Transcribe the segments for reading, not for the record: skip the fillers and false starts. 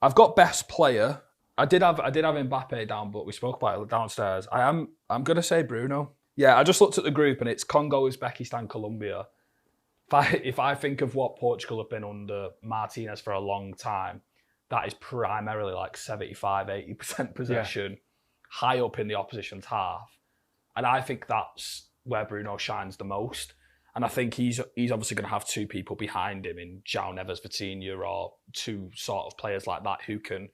I've got best player. I did have Mbappe down, but we spoke about it downstairs. I'm gonna say Bruno. Yeah, I just looked at the group and it's Congo, Uzbekistan, Colombia. If I think of what Portugal have been under Martinez for a long time, that is primarily like 75-80% possession, high up in the opposition's half. And I think that's where Bruno shines the most. And I think he's obviously going to have two people behind him in João Neves, Vitinha, or two sort of players like that who can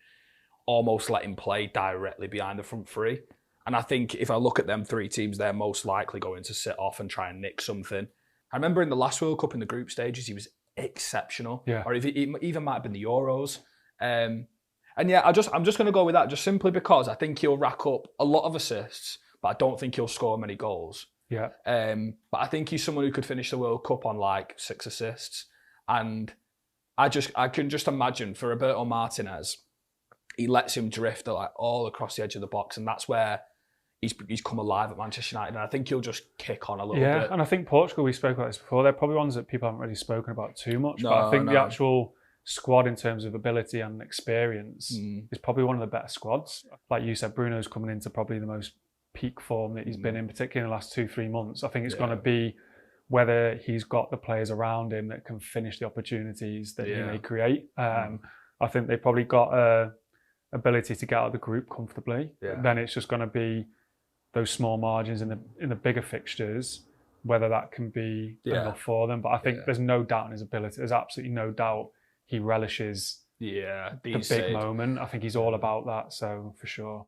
almost let him play directly behind the front three. And I think if I look at them three teams, they're most likely going to sit off and try and nick something. I remember in the last World Cup in the group stages, he was exceptional. Yeah. Or if it even might have been the Euros. And yeah, I'm just going to go with that just simply because I think he'll rack up a lot of assists, but I don't think he'll score many goals. Yeah. But I think he's someone who could finish the World Cup on like 6 assists. And I can just imagine for Roberto Martinez, he lets him drift like all across the edge of the box, and that's where he's come alive at Manchester United. And I think he'll just kick on a little bit. Yeah, and I think Portugal, we spoke about this before, they're probably ones that people haven't really spoken about too much. No, but I think no. the actual squad in terms of ability and experience is probably one of the better squads. Like you said, Bruno's coming into probably the most peak form that he's been in, particularly in the last 2-3 months. I think it's going to be whether he's got the players around him that can finish the opportunities that he may create. I think they've probably got a ability to get out of the group comfortably. Then it's just going to be those small margins in the bigger fixtures, whether that can be enough for them. But I think there's no doubt in his ability. There's absolutely no doubt he relishes the big moment. I think he's all about that, so for sure.